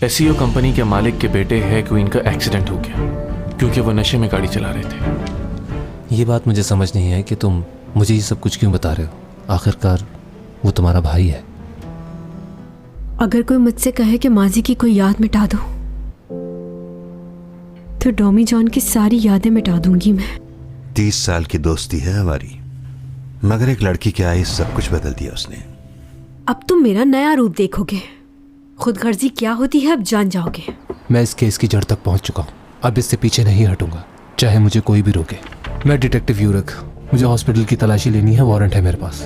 SEO company के मालिक के बेटे है क्वीन का एक्सीडेंट हो गया क्योंकि वो नशे में गाड़ी चला रहे थे। ये बात मुझे समझ नहीं है कि तुम मुझे ये सब कुछ क्यों बता रहे हो। आखिरकार वो तुम्हारा भाई है। अगर कोई मुझसे कहे कि माजी की कोई याद मिटा दो तो डॉमी जॉन की सारी यादें मिटा दूंगी मैं। 30 साल की दोस्ती है हमारी, मगर एक लड़की के आए सब कुछ बदल दिया उसने। अब तुम मेरा नया रूप देखोगे। खुदगर्जी क्या होती है अब जान जाओगे। मैं इस केस की जड़ तक पहुंच चुका हूं। अब इससे पीछे नहीं हटूंगा, चाहे मुझे कोई भी रोके। मैं डिटेक्टिव यूरक, मुझे हॉस्पिटल की तलाशी लेनी है, वारंट है मेरे पास।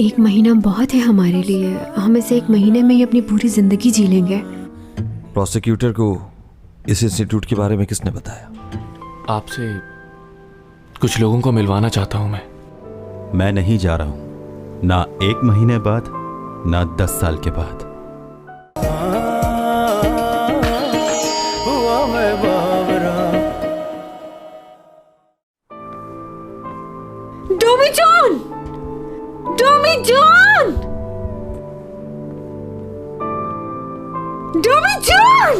1 महीना बहुत है हमारे लिए। हम इसे 1 महीने में ही अपनी पूरी जिंदगी जी लेंगे। प्रोसिक्यूटर को इस इंस्टीट्यूट के बारे में किसने बताया? आपसे कुछ लोगों को मिलवाना चाहता हूं मैं नहीं जा रहा हूं, ना 1 महीने बाद, ना 10 साल के बाद। डॉमी जॉन! डॉमी जॉन! डॉमी जॉन!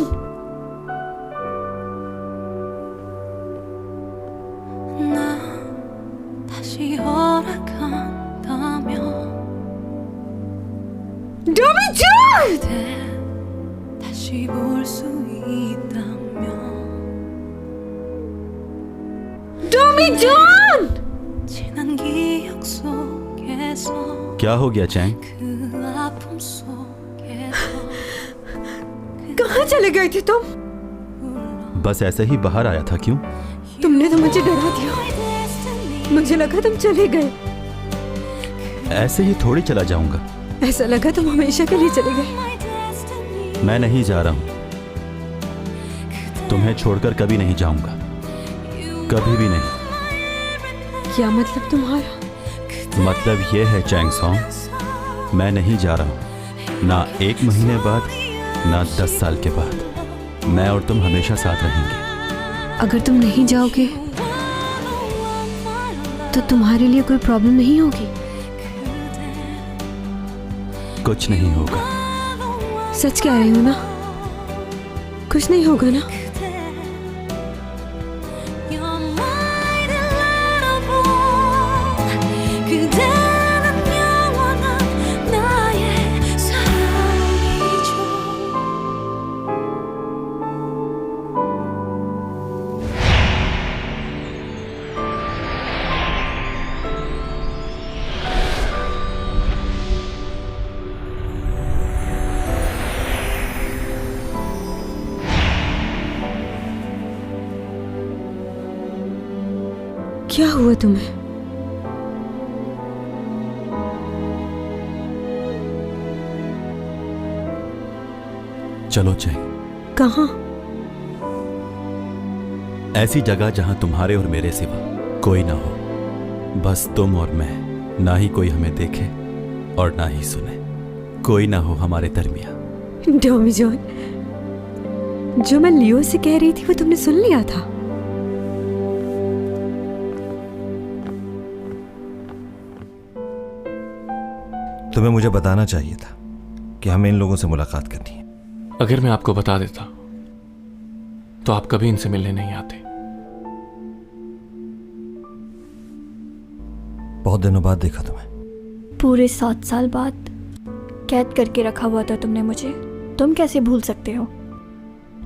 डॉमी जॉन! डॉमी जॉन! क्या हो गया चैंग? कहाँ चले गए थे तुम? बस ऐसे ही बाहर आया था। क्यों? तुमने तो मुझे डरा दिया। मुझे लगा तुम चले गए। ऐसे ही थोड़ी चला जाऊंगा। ऐसा लगा तुम हमेशा के लिए चले गए। मैं नहीं जा रहा हूं, तुम्हें छोड़कर कभी नहीं जाऊंगा, कभी भी नहीं। क्या मतलब तुम्हारा? मतलब ये है चैंग सॉन्ग, मैं नहीं जा रहा हूं, ना 1 महीने बाद, ना 10 साल के बाद। मैं और तुम हमेशा साथ रहेंगे। अगर तुम नहीं जाओगे तो तुम्हारे लिए कोई प्रॉब्लम नहीं होगी? कुछ नहीं होगा। सच कह रहे हो ना? कुछ नहीं होगा ना? क्या हुआ तुम्हें? चलो चैंग। कहाँ? ऐसी जगह जहां तुम्हारे और मेरे सिवा कोई ना हो, बस तुम और मैं। ना ही कोई हमें देखे और ना ही सुने, कोई ना हो हमारे दरमियान। डॉमी जॉन, जो मैं लियो से कह रही थी वो तुमने सुन लिया था? तुम्हें मुझे बताना चाहिए था कि हमें इन लोगों से मुलाकात करनी है। अगर मैं आपको बता देता तो आप कभी इनसे मिलने नहीं आते। बहुत दिनों बाद देखा तुम्हें। पूरे 7 साल बाद कैद करके रखा हुआ था तुमने मुझे। तुम कैसे भूल सकते हो?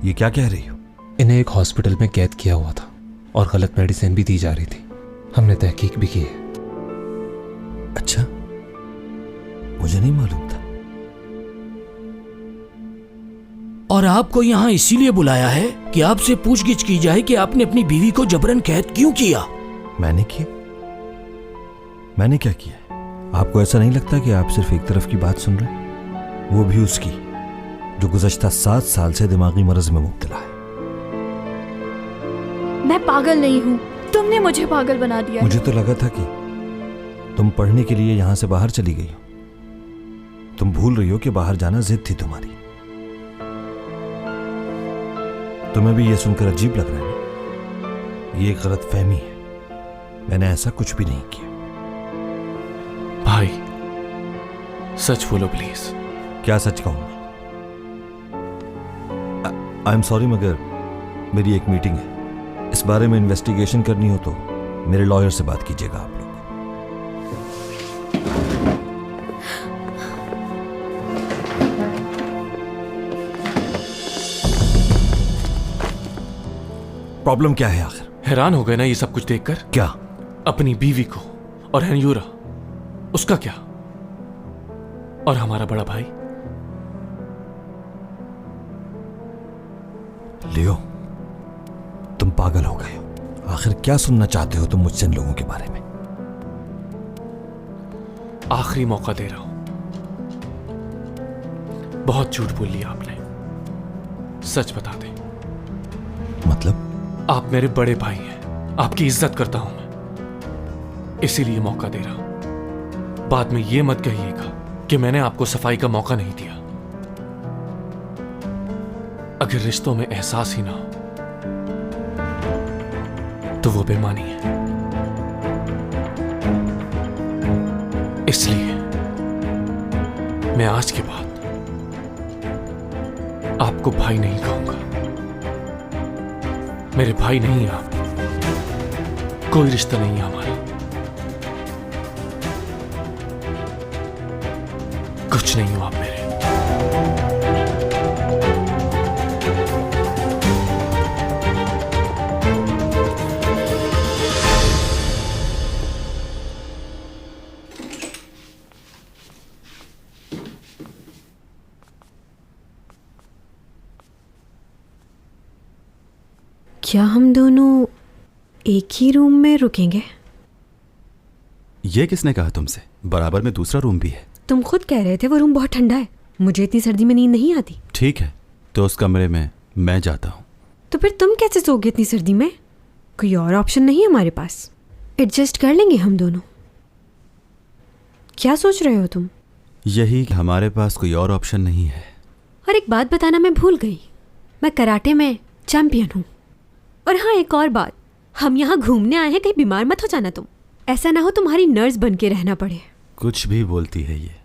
ये क्या कह रही हो? इन्हें एक हॉस्पिटल में कैद किया हुआ था और गलत मेडिसिन भी दी जा रही थी। हमने तहकीक भी की है। अच्छा, मुझे नहीं मालूम था। और आपको यहाँ इसीलिए बुलाया है कि आपसे पूछगिछ की जाए कि आपने अपनी बीवी को जबरन कैद क्यों किया? मैंने किया? मैंने क्या किया? आपको ऐसा नहीं लगता कि आप सिर्फ एक तरफ की बात सुन रहे हैं? वो भी उसकी जो गुज़श्ता 7 साल से दिमागी मर्ज में मुब्तला है। मैं पागल नहीं हूँ, तुमने मुझे पागल बना दिया। मुझे तो लगा था कि तुम पढ़ने के लिए यहां से बाहर चली गई हो। तुम भूल रही हो कि बाहर जाना जिद थी तुम्हारी। तुम्हें भी यह सुनकर अजीब लग रहा है ना? ये एक गलतफहमी है। मैंने ऐसा कुछ भी नहीं किया। भाई, सच बोलो प्लीज। क्या सच कहूं मैं? आई एम सॉरी मगर मेरी एक मीटिंग है, इस बारे में इन्वेस्टिगेशन करनी हो तो मेरे लॉयर से बात कीजिएगा आप लोग। प्रॉब्लम क्या है आखिर? हैरान हो गए ना ये सब कुछ देखकर? क्या? अपनी बीवी को और हनयूरा, उसका क्या? और हमारा बड़ा भाई? लियो, तुम पागल हो गए हो। आखिर क्या सुनना चाहते हो तुम मुझसे इन लोगों के बारे में? आखिरी मौका दे रहा हूं। बहुत झूठ बोल लिया आपने, सच बता दें। मतलब? आप मेरे बड़े भाई हैं, आपकी इज्जत करता हूं मैं, इसीलिए मौका दे रहा हूं। बाद में यह मत कहिएगा कि मैंने आपको सफाई का मौका नहीं दिया। अगर रिश्तों में एहसास ही ना हो तो वो बेईमानी है। इसलिए मैं आज के बाद आपको भाई नहीं कहूंगा। मेरे भाई नहीं आप, कोई रिश्ता नहीं है हमारा, कुछ नहीं हो आप मेरे। क्या हम दोनों एक ही रूम में रुकेंगे? ये किसने कहा तुमसे? बराबर में दूसरा रूम भी है। तुम खुद कह रहे थे वो रूम बहुत ठंडा है, मुझे इतनी सर्दी में नींद नहीं आती। ठीक है, तो उस कमरे में मैं जाता हूं। तो फिर तुम कैसे सोओगे इतनी सर्दी में? कोई और ऑप्शन नहीं है हमारे पास? एडजस्ट कर लेंगे हम दोनों। क्या सोच रहे हो तुम? यही कि हमारे पास कोई और ऑप्शन नहीं है। और एक बात बताना मैं भूल गई, मैं कराटे में चैंपियन हूँ। और हाँ, एक और बात, हम यहाँ घूमने आए हैं, कहीं बीमार मत हो जाना तुम। ऐसा ना हो तुम्हारी नर्स बन के रहना पड़े। कुछ भी बोलती है ये,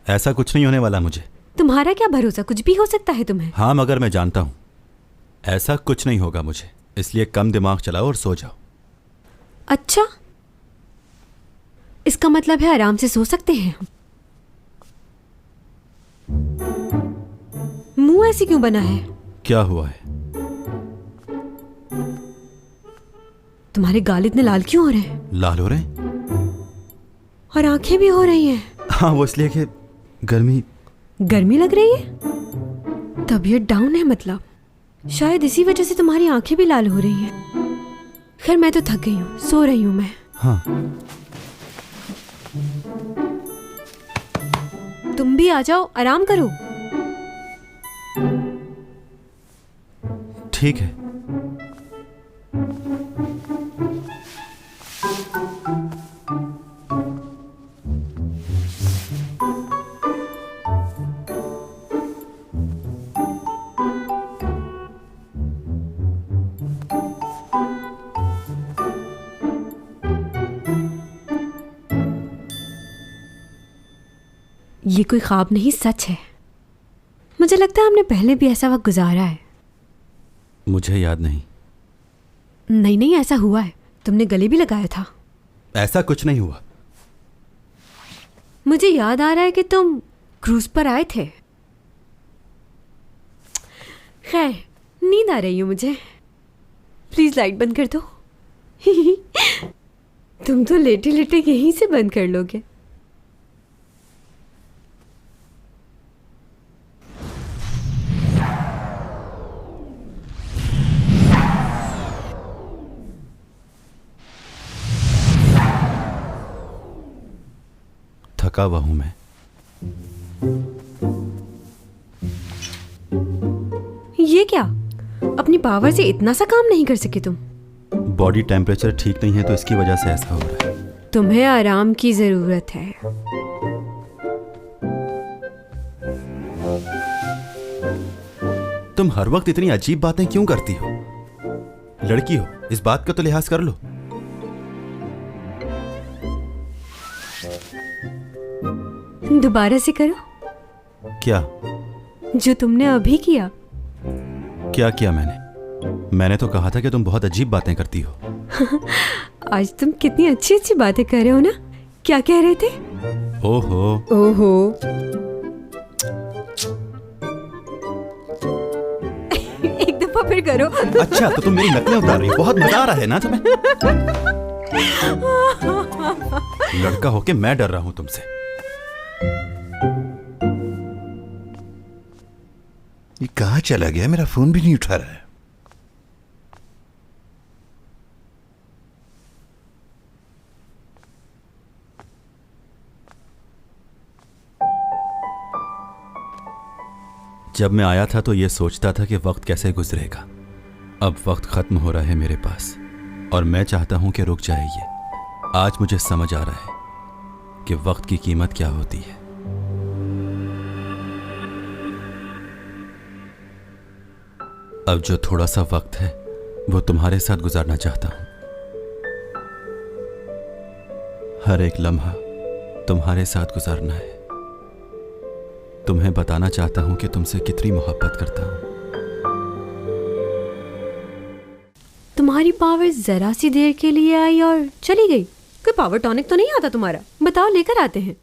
ऐसा कुछ नहीं होने वाला मुझे। तुम्हारा क्या भरोसा, कुछ भी हो सकता है तुम्हें। हाँ, मगर मैं जानता हूं ऐसा कुछ नहीं होगा मुझे, इसलिए कम दिमाग चलाओ और सो जाओ। अच्छा, इसका मतलब है आराम से सो सकते हैं हम। मुंह ऐसे क्यों बना है? क्या हुआ है? तुम्हारे गाल इतने लाल क्यों हो रहे हैं? लाल हो रहे हैं? और आंखें भी हो रही हैं। हाँ, वो इसलिए कि गर्मी लग रही है? तबीयत डाउन है मतलब? शायद इसी वजह से तुम्हारी आंखें भी लाल हो रही हैं। खैर, मैं तो थक गई हूँ, सो रही हूँ मैं। हाँ, तुम भी आ जाओ, आराम करो। ठीक है। ये कोई ख्वाब नहीं, सच है। मुझे लगता है हमने पहले भी ऐसा वक्त गुजारा है। मुझे याद नहीं। नहीं नहीं, ऐसा हुआ है, तुमने गले भी लगाया था। ऐसा कुछ नहीं हुआ। मुझे याद आ रहा है कि तुम क्रूज पर आए थे। खैर, नींद आ रही है मुझे, प्लीज लाइट बंद कर दो। तुम तो लेटे लेटे यहीं से बंद कर लोगे। थका हुआ हूं मैं। ये क्या, अपनी पावर से इतना सा काम नहीं कर सके तुम? बॉडी टेम्परेचर ठीक नहीं है तो इसकी वजह से ऐसा हो रहा है। तुम्हें आराम की जरूरत है। तुम हर वक्त इतनी अजीब बातें क्यों करती हो? लड़की हो, इस बात का तो लिहाज कर लो। दोबारा से करो। क्या? जो तुमने अभी किया। क्या किया मैंने तो कहा था कि तुम बहुत अजीब बातें करती हो। आज तुम कितनी अच्छी अच्छी बातें कर रहे हो ना। क्या कह रहे थे? ओहो ओहो। एक दफा फिर करो। अच्छा, तो तुम मेरी नकलें उतार रही हो। बहुत मजा आ रहा है ना तुम्हें? लड़का होके मैं डर रहा हूं तुमसे। ये कहाँ चला गया? मेरा फोन भी नहीं उठा रहा है। जब मैं आया था तो ये सोचता था कि वक्त कैसे गुजरेगा। अब वक्त खत्म हो रहा है मेरे पास और मैं चाहता हूं कि रुक जाए ये। आज मुझे समझ आ रहा है कि वक्त की कीमत क्या होती है। अब जो थोड़ा सा वक्त है वो तुम्हारे साथ गुजारना चाहता हूं। हर एक लम्हा तुम्हारे साथ गुजारना है। तुम्हें बताना चाहता हूं कि तुमसे कितनी मोहब्बत करता हूं। तुम्हारी पावर जरा सी देर के लिए आई और चली गई। कोई पावर टॉनिक तो नहीं आता तुम्हारा? बताओ, लेकर आते हैं।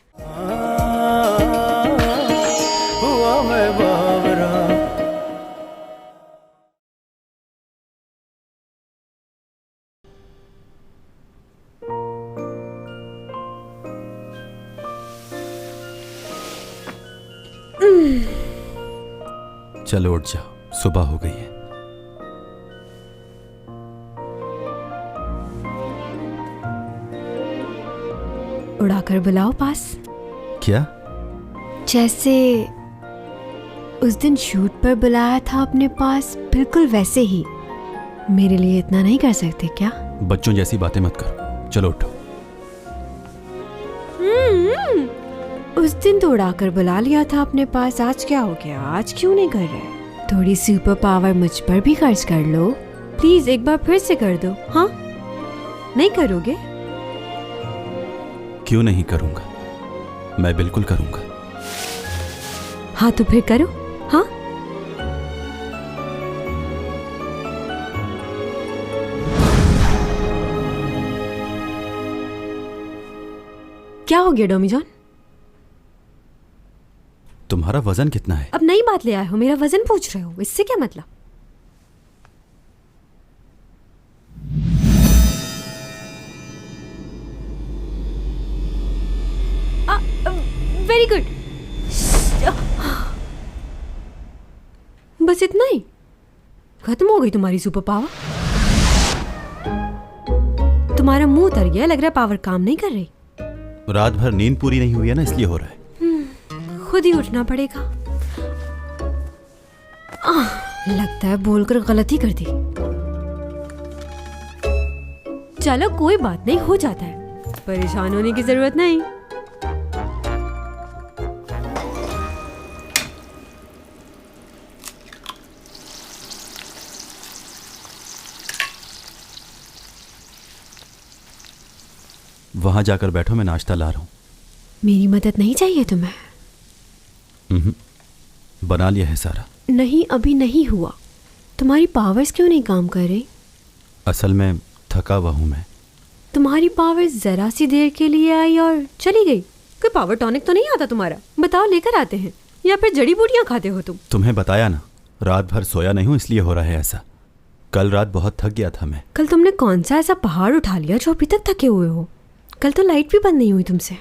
चलो उठ जाओ, सुबह हो गई है। उड़ाकर बुलाओ पास। क्या? जैसे उस दिन शूट पर बुलाया था अपने पास, बिल्कुल वैसे ही। मेरे लिए इतना नहीं कर सकते क्या? बच्चों जैसी बातें मत करो, चलो उठो। उस दिन तो उड़ाकर बुला लिया था अपने पास, आज क्या हो गया? आज क्यों नहीं कर रहे? थोड़ी सुपर पावर मुझ पर भी खर्च कर लो प्लीज। एक बार फिर से कर दो। हाँ, नहीं करोगे? क्यों नहीं करूंगा, मैं बिल्कुल करूंगा। हाँ तो फिर करो। हाँ, क्या हो गया डोमी जॉन? तुम्हारा वजन कितना है? अब नई बात ले आए हो, मेरा वजन पूछ रहे हो, इससे क्या मतलब? Very good. बस इतना ही? खत्म हो गई तुम्हारी सुपर पावर? तुम्हारा मुंह उतर गया, लग रहा है पावर काम नहीं कर रही। रात भर नींद पूरी नहीं हुई है ना, इसलिए हो रहा है। खुद ही उठना पड़ेगा। लगता है बोलकर गलती कर दी। चलो कोई बात नहीं, हो जाता है, परेशान होने की जरूरत नहीं। वहां जाकर बैठो, मैं नाश्ता ला रहा हूं। मेरी मदद नहीं चाहिए तुम्हें? बना लिया है सारा। नहीं, अभी नहीं हुआ। तुम्हारी पावर्स क्यों नहीं काम कर रही? असल में थका हुआ हूं मैं। तुम्हारी पावर्स जरा सी देर के लिए आई और चली गई। कोई पावर टॉनिक तो नहीं आता तुम्हारा? बताओ, लेकर आते हैं। या फिर जड़ी बूटियां खाते हो तुम? तुम्हें बताया ना, रात भर सोया नहीं हूं, इसलिए हो रहा है ऐसा। कल रात बहुत थक गया था मैं। कल तुमने कौन सा ऐसा पहाड़ उठा लिया जो अभी तक थके हुए हो? कल तो लाइट भी बंद नहीं हुई तुमसे।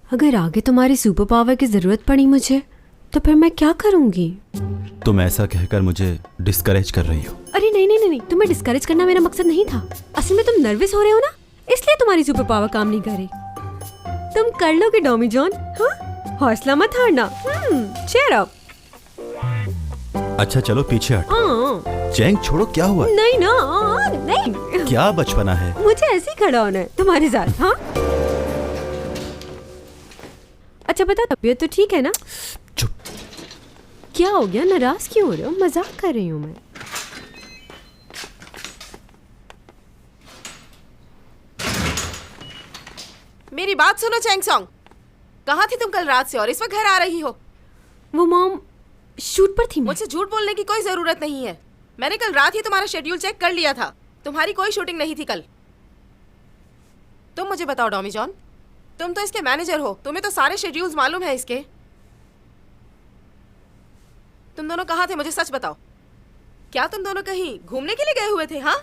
अगर आगे तुम्हारी सुपर पावर की जरूरत पड़ी मुझे, तो फिर मैं क्या करूंगी? तुम ऐसा कहकर मुझे डिस्करेज कर रही हो। अरे नहीं नहीं नहीं, तुम्हें डिस्करेज करना मेरा मकसद नहीं था। असल में तुम नर्वस हो रहे हो ना, इसलिए तुम्हारी सुपर पावर काम नहीं कर रही। तुम कर लोगे डोमी जॉन। हाँ, हौसला मत हारना। Cheer up. अच्छा चलो पीछे हट। हाँ। चैंग छोड़ो, क्या हुआ? नहीं ना, नहीं। क्या बचपना है? मुझे ऐसे ही खड़ा होना है तुम्हारे साथ। हाँ, अच्छा बता, तबीयत तो ठीक है ना? चुप। क्या हो गया, नाराज क्यों हो रहे हो? मजाक कर रही हूँ मैं। मेरी बात सुनो चैंग सॉन्ग, कहाँ थी तुम कल रात से और इस वक्त घर आ रही हो? वो मॉम शूट पर थी मैं। मुझसे झूठ बोलने की कोई जरूरत नहीं है। मैंने कल रात ही तुम्हारा शेड्यूल चेक कर लिया था। तुम्हारी कोई शूटिंग नहीं थी कल। तुम मुझे बताओ डॉमी जॉन, तुम तो इसके मैनेजर हो, तुम्हें तो सारे शेड्यूल्स मालूम है इसके। तुम दोनों कहाँ थे, मुझे सच बताओ। क्या तुम दोनों कहीं घूमने के लिए गए हुए थे? हाँ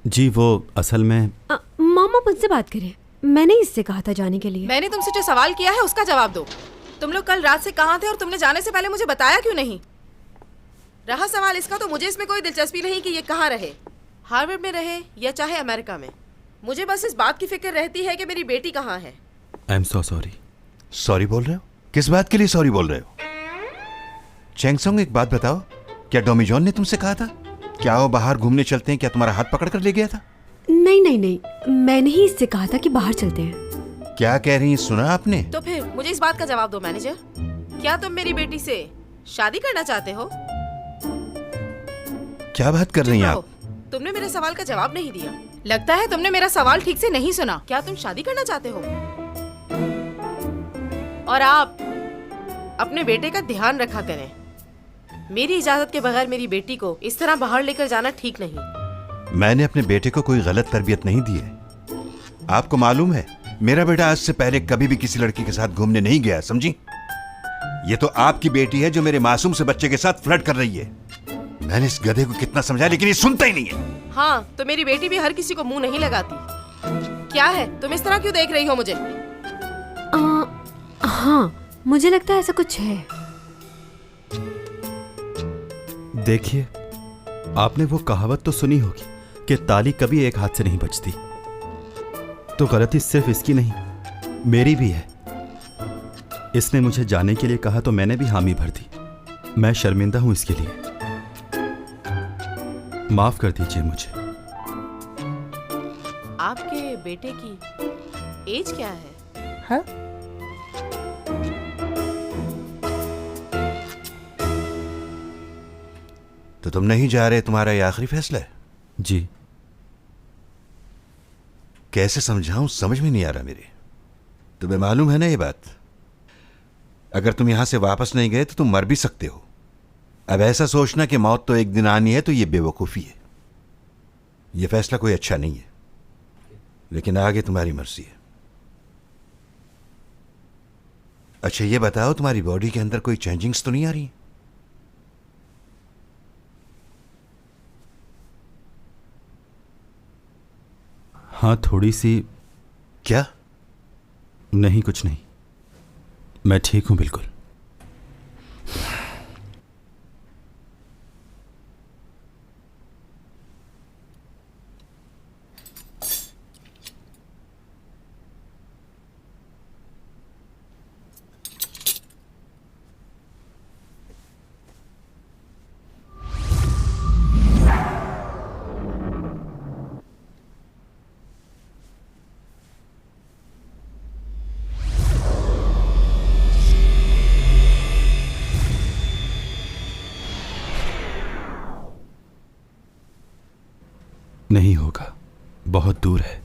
जी, वो असल में मामा मुझसे बात करें, मैंने इससे कहा था जाने के लिए। मैंने तुमसे जो सवाल किया है उसका जवाब दो। तुम लोग कल रात से कहाँ थे और तुमने जाने से पहले मुझे बताया क्यों नहीं? रहा सवाल इसका, तो मुझे इसमें कोई दिलचस्पी नहीं कि ये कहाँ रहे, हार्वर्ड में रहे या चाहे अमेरिका में। मुझे बस इस बात की फिक्र रहती है कि मेरी बेटी कहाँ है। I am so sorry. Sorry बोल रहे हो? किस बात के लिए सॉरी बोल रहे हो? चैंगसोंग, एक बात बताओ, क्या डॉमी जॉन ने तुमसे कहा था क्या वो बाहर घूमने चलते हैं? क्या तुम्हारा हाथ पकड़ कर ले गया था? नहीं नहीं नहीं, मैंने ही इससे कहा था कि बाहर चलते हैं। क्या कह रही हैं, सुना आपने? तो फिर मुझे इस बात का जवाब दो मैनेजर, क्या तुम मेरी बेटी से शादी करना चाहते हो? क्या बात कर रही हैं आप? तुमने मेरे सवाल का जवाब नहीं दिया। लगता है तुमने मेरा सवाल ठीक से नहीं सुना। क्या तुम शादी करना चाहते हो? और आप अपने बेटे का ध्यान रखा करें। मेरी इजाजत के बगैर मेरी बेटी को इस तरह बाहर लेकर जाना ठीक नहीं। मैंने अपने बेटे को कोई गलत तरबियत नहीं दी है। आपको मालूम है, मेरा बेटा आज से पहले कभी भी किसी लड़की के साथ घूमने नहीं गया, समझी? ये तो आपकी बेटी है जो मेरे मासूम से बच्चे के साथ फ्लर्ट कर रही है। मैंने इस गधे को कितना समझाया लेकिन ये सुनता ही नहीं है। हाँ, तो मेरी बेटी भी हर किसी को मुंह नहीं लगाती। क्या है, तुम इस तरह क्यों देख रही हो मुझे? हाँ, मुझे लगता है ऐसा कुछ है। देखिए, आपने वो कहावत तो सुनी होगी कि ताली कभी एक हाथ से नहीं बजती। तो गलती सिर्फ इसकी नहीं, मेरी भी है। इसने मुझे जाने के लिए कहा तो मैंने भी हामी भर दी। मैं शर्मिंदा हूं इसके लिए। माफ कर दीजिए मुझे। आपके बेटे की एज क्या है? हाँ? तो तुम नहीं जा रहे, तुम्हारा ये आखिरी फैसला है? जी। कैसे समझाऊं, समझ में नहीं आ रहा मेरे। तुम्हें मालूम है ना ये बात, अगर तुम यहां से वापस नहीं गए तो तुम मर भी सकते हो। अब ऐसा सोचना कि मौत तो एक दिन आनी है, तो ये बेवकूफ़ी है। यह फैसला कोई अच्छा नहीं है, लेकिन आगे तुम्हारी मर्जी है। अच्छा ये बताओ, तुम्हारी बॉडी के अंदर कोई चेंजिंग्स तो नहीं आ रही? हाँ, थोड़ी सी। क्या? नहीं, कुछ नहीं, मैं ठीक हूं बिल्कुल। नहीं होगा, बहुत दूर है।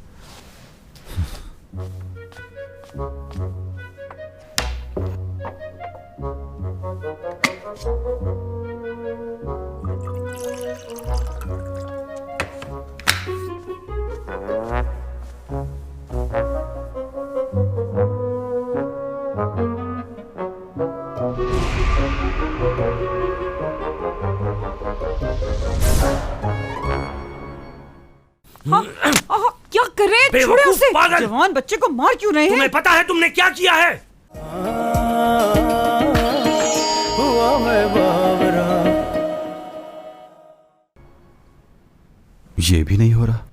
क्या कर रहे हैं? छोड़े उसे। जवान बच्चे को मार क्यों रहे हैं? तुम्हें पता है तुमने क्या किया है? ये भी नहीं हो रहा।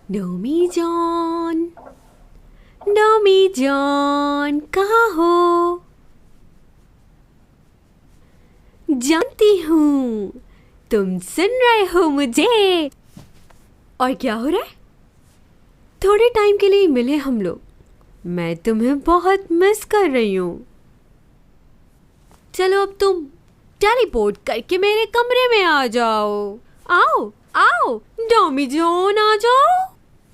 नोमी जान कहाँ हो? जानती हूँ तुम सुन रहे हो मुझे। और क्या हो रहा है? थोड़े टाइम के लिए मिले हम लोग, मैं तुम्हें बहुत मिस कर रही हूँ। चलो अब तुम टेलीपोर्ट करके मेरे कमरे में आ जाओ। आओ आओ डॉमी जॉन आ जाओ।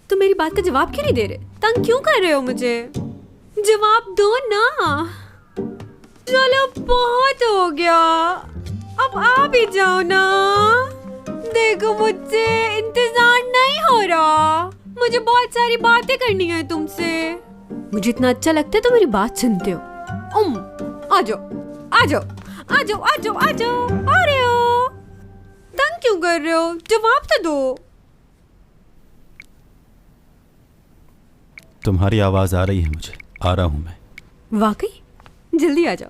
तुम मेरी बात का जवाब क्यों नहीं दे रहे? तंग क्यों कर रहे हो मुझे? जवाब दो ना। चलो बहुत हो गया, अब आ भी जाओ ना। देखो मुझसे इंतजार नहीं हो रहा, मुझे बहुत सारी बातें करनी है तुमसे। मुझे इतना अच्छा लगता है तो मेरी बात सुनते हो। आ जाओ आ जाओ आ जाओ आ जाओ आ जाओ। आ रहे हो? तंग क्यों कर रहे हो? जवाब तो दो। तुम्हारी आवाज आ रही है मुझे, आ रहा हूं मैं। वाकई? जल्दी आ जाओ।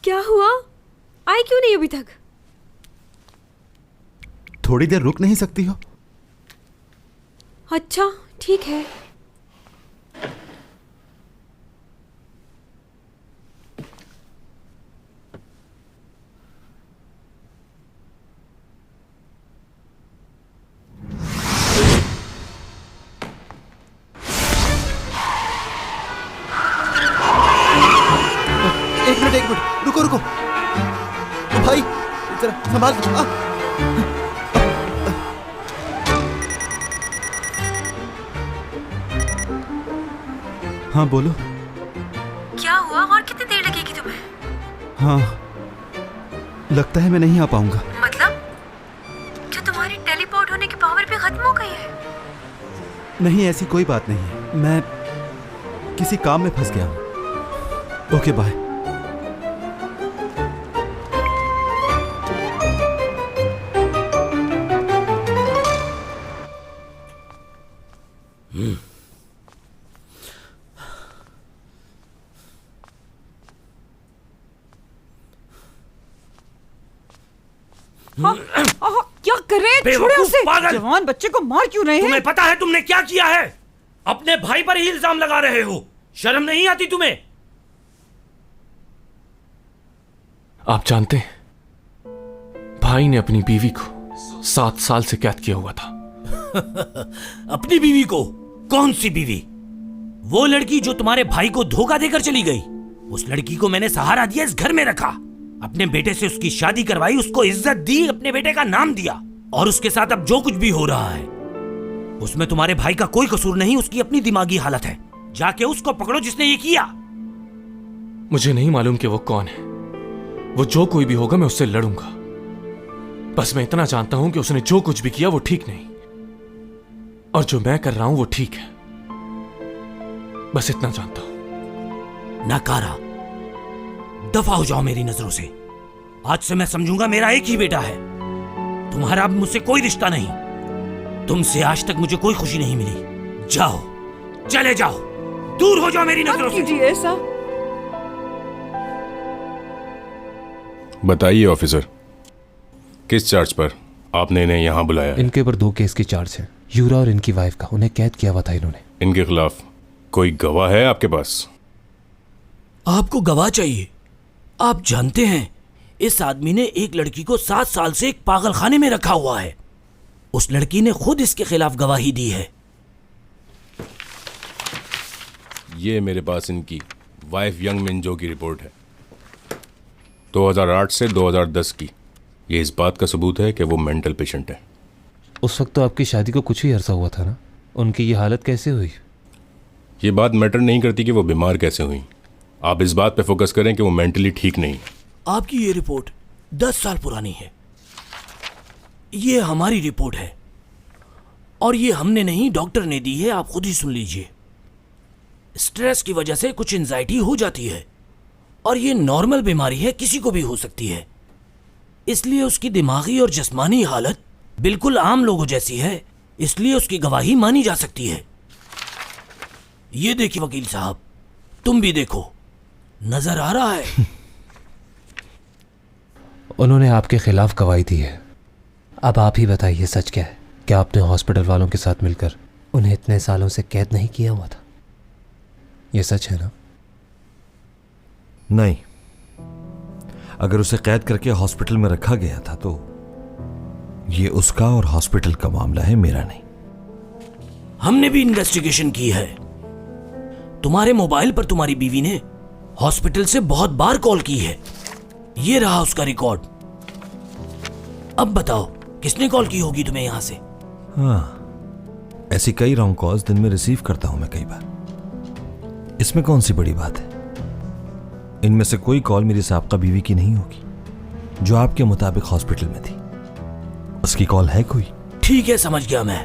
क्या हुआ? आए क्यों नहीं अभी तक? थोड़ी देर रुक नहीं सकती हो? अच्छा ठीक है। एक मिनट रुको रुको। ओ भाई जरा संभाल। हाँ बोलो। क्या हुआ? और कितनी देर लगेगी तुम्हें? हाँ लगता है मैं नहीं आ पाऊंगा। मतलब क्या तुम्हारी टेलीपोर्ट होने की पावर भी खत्म हो गई है? नहीं ऐसी कोई बात नहीं है, मैं किसी काम में फंस गया हूँ। Okay bye. क्या कर रहे हैं? छोड़ो उसे। जवान बच्चे को मार क्यों रहे हैं? तुम्हें पता है तुमने क्या किया है? अपने भाई पर ही इल्जाम लगा रहे हो। शर्म नहीं आती तुम्हें? आप जानते हैं, भाई ने अपनी बीवी को 7 साल से कैद किया हुआ था। अपनी बीवी को? कौन सी बीवी? वो लड़की जो तुम्हारे भाई को धोखा देकर चली गई। उस लड़की को मैंने सहारा दिया, इस घर में रखा, अपने बेटे से उसकी शादी करवाई, उसको इज्जत दी, अपने बेटे का नाम दिया। और उसके साथ अब जो कुछ भी हो रहा है उसमें तुम्हारे भाई का कोई कसूर नहीं, उसकी अपनी दिमागी हालत है। जाके उसको पकड़ो जिसने ये किया। मुझे नहीं मालूम कि वो कौन है। वो जो कोई भी होगा मैं उससे लड़ूंगा। बस मैं इतना जानता हूं कि उसने जो कुछ भी किया वो ठीक नहीं, और जो मैं कर रहा हूं वो ठीक है। बस इतना जानता हूं। नकारा, दफा हो जाओ मेरी नजरों से। आज से मैं समझूंगा मेरा एक ही बेटा है, तुम्हारा अब मुझसे कोई रिश्ता नहीं। तुमसे आज तक मुझे कोई खुशी नहीं मिली। जाओ, चले जाओ, दूर हो जाओ मेरी नजरों से। कीजिए ऐसा। बताइए ऑफिसर, किस चार्ज पर आपने इन्हें यहाँ बुलाया? इनके ऊपर 2 केस की चार्ज है, यूरा और इनकी वाइफ का। उन्हें कैद किया हुआ था इन्होंने। इनके खिलाफ कोई गवाह है आपके पास? आपको गवाह चाहिए? आप जानते हैं इस आदमी ने एक लड़की को 7 साल से एक पागल खाने में रखा हुआ है। उस लड़की ने खुद इसके खिलाफ गवाही दी है। ये मेरे पास इनकी वाइफ यंग मिंजो की रिपोर्ट है, 2008 से 2010 की। ये इस बात का सबूत है कि वो मेंटल पेशेंट है। उस वक्त तो आपकी शादी को कुछ ही अरसा हुआ था ना। उनकी ये हालत कैसे हुई? ये बात मैटर नहीं करती कि वो बीमार कैसे हुई। आप इस बात पे फोकस करें कि वो मेंटली ठीक नहीं। आपकी ये रिपोर्ट 10 साल पुरानी है। ये हमारी रिपोर्ट है और ये हमने नहीं, डॉक्टर ने दी है। आप खुद ही सुन लीजिए। स्ट्रेस की वजह से कुछ एंजाइटी हो जाती है और ये नॉर्मल बीमारी है, किसी को भी हो सकती है। इसलिए उसकी दिमागी और जिस्मानी हालत बिल्कुल आम लोगों जैसी है, इसलिए उसकी गवाही मानी जा सकती है। ये देखिए वकील साहब, तुम भी देखो, नजर आ रहा है। उन्होंने आपके खिलाफ गवाही दी है। अब आप ही बताइए सच क्या है? क्या आपने हॉस्पिटल वालों के साथ मिलकर उन्हें इतने सालों से कैद नहीं किया हुआ था? ये सच है ना? नहीं, अगर उसे कैद करके हॉस्पिटल में रखा गया था तो ये उसका और हॉस्पिटल का मामला है, मेरा नहीं। हमने भी इन्वेस्टिगेशन की है। तुम्हारे मोबाइल पर तुम्हारी बीवी ने हॉस्पिटल से बहुत बार कॉल की है। ये रहा उसका रिकॉर्ड। अब बताओ किसने कॉल की होगी तुम्हें यहां से? हाँ, ऐसी कई रॉन्ग कॉल्स दिन में रिसीव करता हूं मैं कई बार। इसमें कौन सी बड़ी बात है? इनमें से कोई कॉल मेरी साबका बीवी की नहीं होगी जो आपके मुताबिक हॉस्पिटल में थी। उसकी कॉल है कोई? ठीक है, समझ गया मैं।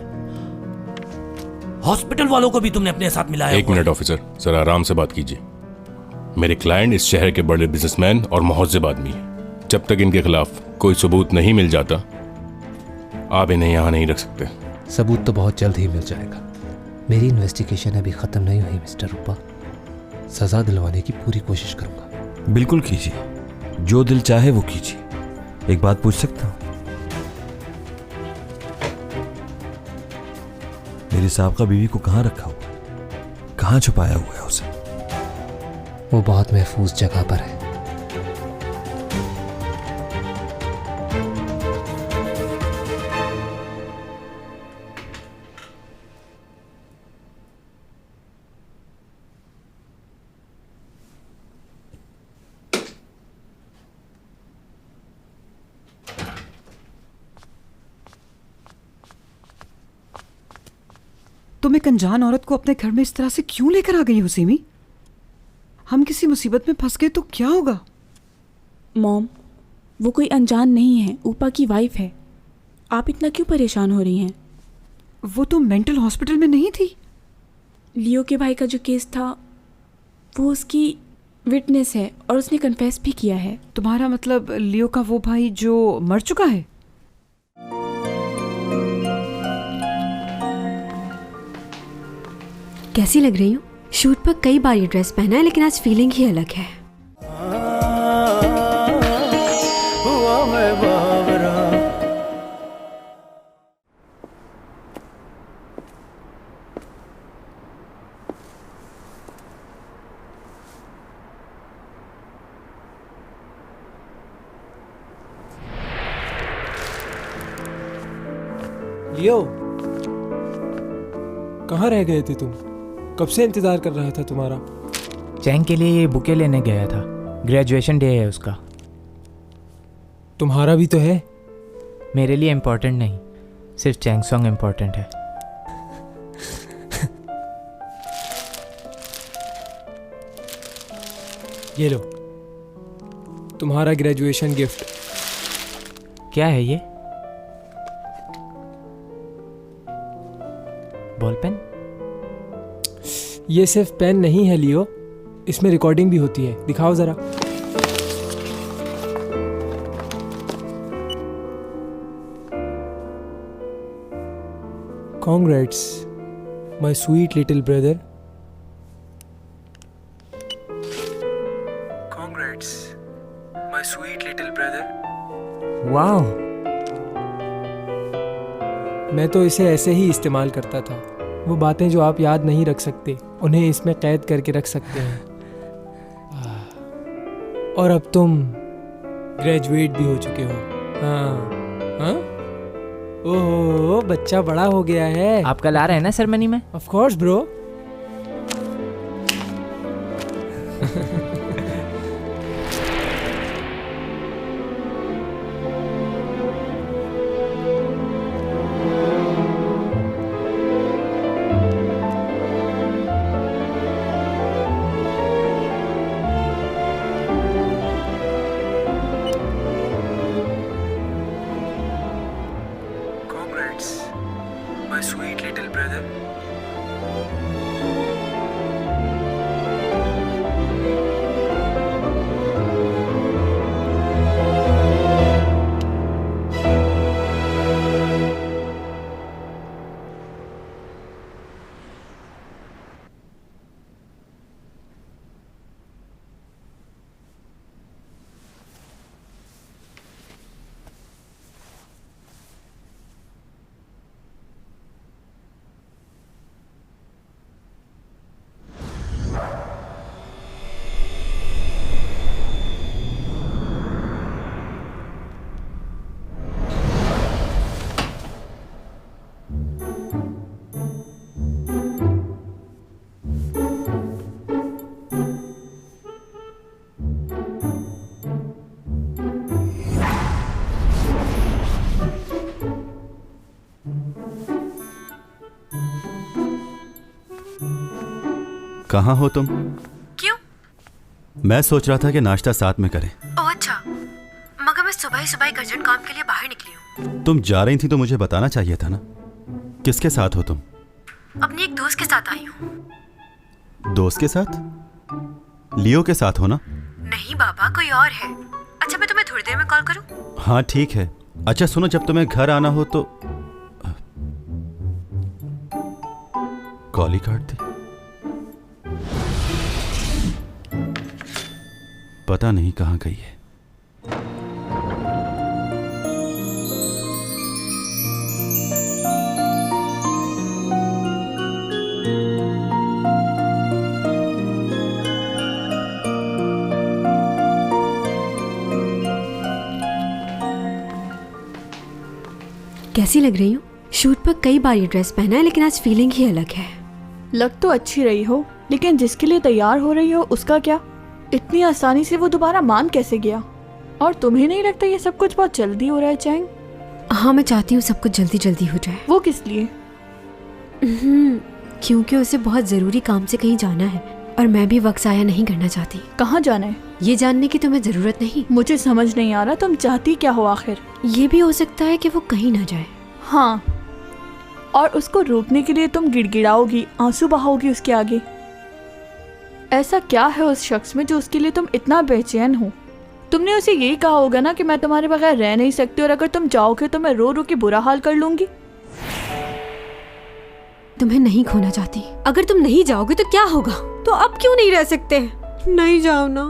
हॉस्पिटल वालों को भी तुमने अपने साथ मिलाया? एक मिनट ऑफिसर, सर आराम से बात कीजिए। मेरे क्लाइंट इस शहर के बड़े बिजनेसमैन और मुहज्जब आदमी हैं। जब तक इनके खिलाफ कोई सबूत नहीं मिल जाता आप इन्हें यहाँ नहीं रख सकते। सबूत तो बहुत जल्द ही मिल जाएगा। मेरी इन्वेस्टिगेशन अभी खत्म नहीं हुई मिस्टर रूपा। सजा दिलवाने की पूरी कोशिश करूंगा। बिल्कुल कीजिए, जो दिल चाहे वो कीजिए। एक बात पूछ सकता हूं? मेरी साबका बीवी को कहां रखा हुआ, कहां छुपाया हुआ है उसे? वो बहुत महफूज जगह पर है। तुम एक अनजान औरत को अपने घर में इस तरह से क्यों लेकर आ गई हो सिमी? हम किसी मुसीबत में फंस गए तो क्या होगा? मॉम, वो कोई अनजान नहीं है, ऊपा की वाइफ है। आप इतना क्यों परेशान हो रही हैं? वो तो मेंटल हॉस्पिटल में नहीं थी। लियो के भाई का जो केस था वो उसकी विटनेस है और उसने कन्फेस भी किया है। तुम्हारा मतलब लियो का वो भाई जो मर चुका है? कैसी लग रही हूँ? शूट पर कई बार ये ड्रेस पहना है लेकिन आज फीलिंग ही अलग है। लियो, कहाँ रह गए थे तुम? कब से इंतजार कर रहा था तुम्हारा। चैंग के लिए ये बुके लेने गया था, ग्रेजुएशन डे है उसका। तुम्हारा भी तो है। मेरे लिए इम्पोर्टेंट नहीं, सिर्फ चैंग सॉन्ग इम्पोर्टेंट है। ये लो तुम्हारा ग्रेजुएशन गिफ्ट। क्या है ये? Ball pen? ये सिर्फ पेन नहीं है लियो, इसमें रिकॉर्डिंग भी होती है। दिखाओ जरा। Congrats, my sweet little brother. Congrats, my sweet little brother. वाह! मैं तो इसे ऐसे ही इस्तेमाल करता था। वो बातें जो आप याद नहीं रख सकते उन्हें इसमें कैद करके रख सकते हैं। और अब तुम ग्रेजुएट भी हो चुके हो। हाँ हाँ, ओहो, बच्चा बड़ा हो गया है। आप कल आ रहे हैं ना सेरेमनी में? Of course bro. My sweet little brother. कहाँ हो तुम? क्यों? मैं सोच रहा था कि नाश्ता साथ में करें। ओह अच्छा, मगर मैं सुबह ही एक अर्जेंट काम के लिए बाहर निकली हूँ। तुम जा रही थी तो मुझे बताना चाहिए था ना। किसके साथ हो तुम? अपनी एक दोस्त के साथ आई हूँ। दोस्त के साथ? लियो के साथ हो ना? नहीं बाबा, कोई और है। अच्छा, मैं तुम्हें थोड़ी देर में कॉल करूँ? हाँ ठीक है। अच्छा सुनो, जब तुम्हें घर आना हो तो कॉल ही काट दी। पता नहीं कहाँ गई है। कैसी लग रही हूँ? शूट पर कई बार ये ड्रेस पहना है, लेकिन आज फीलिंग ही अलग है। लग तो अच्छी रही हो, लेकिन जिसके लिए तैयार हो रही हो उसका क्या? इतनी आसानी से वो दोबारा मान कैसे गया? और तुम्हें नहीं लगता ये सब कुछ बहुत जल्दी हो रहा है चैंग? हाँ, मैं चाहती हूँ सब कुछ जल्दी जल्दी हो जाए। वो किस लिए? क्योंकि उसे बहुत जरूरी काम से कहीं जाना है और मैं भी वक्त ज़ाया नहीं करना चाहती। कहाँ जाना है? ये जानने की तुम्हें जरूरत नहीं। मुझे समझ नहीं आ रहा तुम चाहती क्या हो आखिर? ये भी हो सकता है कि वो कहीं ना जाए। हाँ, और उसको रोकने के लिए तुम गिड़गिड़ाओगी, आंसू बहाओगी उसके आगे। ऐसा क्या है उस शख्स में जो उसके लिए तुम इतना बेचैन हो? तुमने उसे यही कहा होगा ना कि मैं तुम्हारे बगैर रह नहीं सकती और अगर तुम जाओगे तो मैं रो रो के बुरा हाल कर लूंगी। तुम्हें नहीं खोना चाहती। अगर तुम नहीं जाओगे तो क्या होगा? तो अब क्यों नहीं रह सकते? नहीं जाओ ना,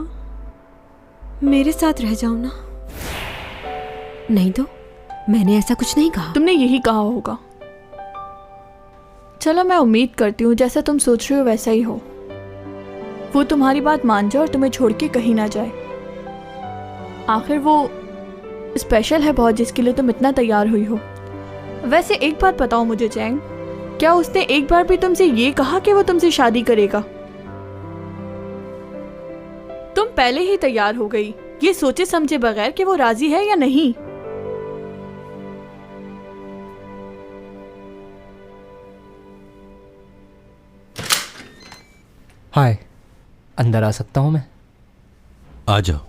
मेरे साथ रह जाओ ना। नहीं तो मैंने ऐसा कुछ नहीं कहा। तुमने यही कहा होगा। चलो, मैं उम्मीद करती हूँ जैसा तुम सोच रहे हो वैसा ही हो। वो तुम्हारी बात मान जाए और तुम्हें छोड़ के कहीं ना जाए। आखिर वो स्पेशल है बहुत, जिसके लिए तुम इतना तैयार हुई हो। वैसे एक बात बताओ मुझे चैंग, क्या उसने एक बार भी तुमसे ये कहा कि वो तुमसे शादी करेगा? तुम पहले ही तैयार हो गई, ये सोचे समझे बगैर कि वो राजी है या नहीं। हाय, अंदर आ सकता हूं मैं? आ जाओ।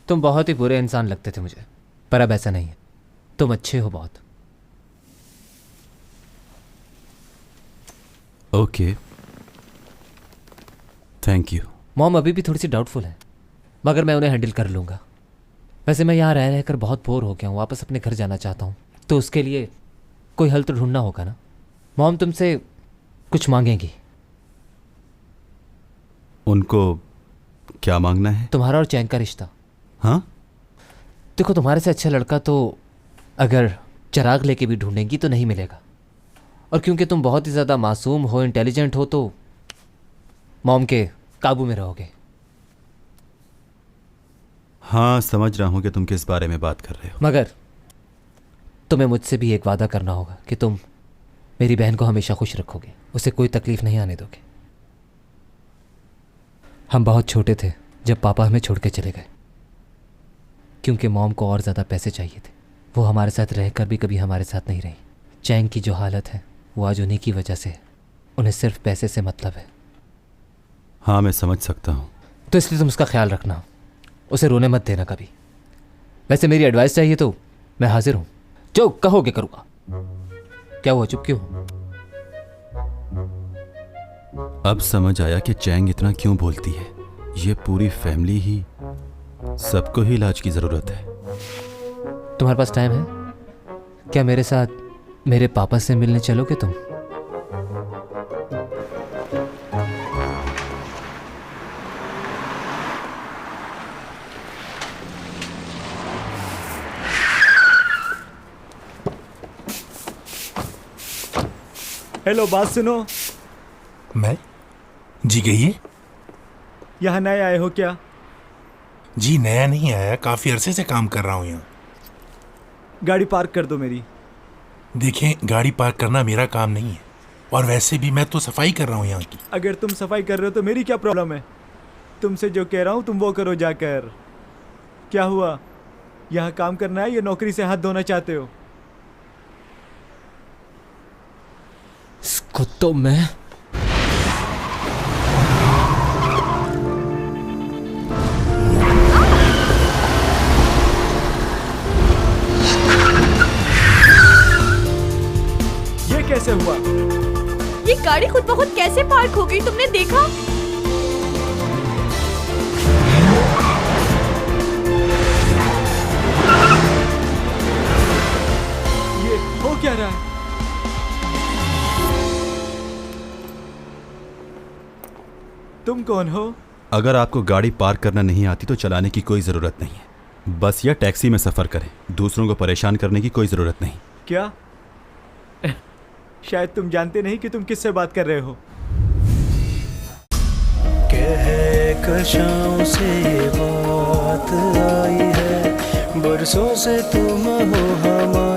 तुम बहुत ही बुरे इंसान लगते थे मुझे, पर अब ऐसा नहीं है। तुम अच्छे हो बहुत। Okay, thank you. मॉम अभी भी थोड़ी सी डाउटफुल है, मगर मैं उन्हें हैंडल कर लूँगा। वैसे मैं यहाँ रह रहकर बहुत बोर हो गया हूँ, वापस अपने घर जाना चाहता हूँ। तो उसके लिए कोई हल तो ढूंढना होगा ना। मॉम तुमसे कुछ मांगेंगी। उनको क्या मांगना है? तुम्हारा और चैंग का रिश्ता। हाँ? देखो, तुम्हारे से अच्छा लड़का तो अगर चिराग लेके भी ढूंढेंगी तो नहीं मिलेगा। और क्योंकि तुम बहुत ही ज़्यादा मासूम हो, इंटेलिजेंट हो, तो मॉम के काबू में रहोगे। हाँ, समझ रहा हूँ कि तुम किस बारे में बात कर रहे हो। मगर तुम्हें मुझसे भी एक वादा करना होगा कि तुम मेरी बहन को हमेशा खुश रखोगे, उसे कोई तकलीफ नहीं आने दोगे। हम बहुत छोटे थे जब पापा हमें छोड़ के चले गए, क्योंकि मॉम को और ज़्यादा पैसे चाहिए थे। वो हमारे साथ रहकर भी कभी हमारे साथ नहीं रही। चैंग की जो हालत है वो आज उन्हीं की वजह से है। उन्हें सिर्फ पैसे से मतलब है। हाँ, मैं समझ सकता हूँ। तो इसलिए तुम उसका ख्याल रखना, उसे रोने मत देना कभी। वैसे मेरी एडवाइस चाहिए तो मैं हाजिर हूँ, जो कहोगे करूँगा। क्या हुआ, चुप क्यों? अब समझ आया कि चैंग इतना क्यों बोलती है। ये पूरी फैमिली ही, सबको ही इलाज की ज़रूरत है। तुम्हारे पास टाइम है क्या? मेरे साथ मेरे पापा से मिलने चलोगे तुम? हेलो, बात सुनो। मैं? जी कहिए। यहाँ नए आए हो क्या? जी नया नहीं आया, काफ़ी अरसे से काम कर रहा हूँ यहाँ। गाड़ी पार्क कर दो मेरी। देखें, गाड़ी पार्क करना मेरा काम नहीं है, और वैसे भी मैं तो सफाई कर रहा हूँ यहाँ की। अगर तुम सफाई कर रहे हो तो मेरी क्या प्रॉब्लम है? तुमसे जो कह रहा हूँ तुम वो करो जाकर। क्या हुआ, यहाँ काम करना है या नौकरी से हाथ धोना चाहते हो? कुत्तों में ये कैसे हुआ? ये गाड़ी खुद ब खुद कैसे पार्क हो गई, तुमने देखा? ये हो क्या रहा है? तुम कौन हो? अगर आपको गाड़ी पार्क करना नहीं आती तो चलाने की कोई ज़रूरत नहीं है। बस या टैक्सी में सफ़र करें, दूसरों को परेशान करने की कोई ज़रूरत नहीं। क्या? शायद तुम जानते नहीं कि तुम किससे बात कर रहे हो। कहकशां से बात आई है, बरसों से तुम हो हमारे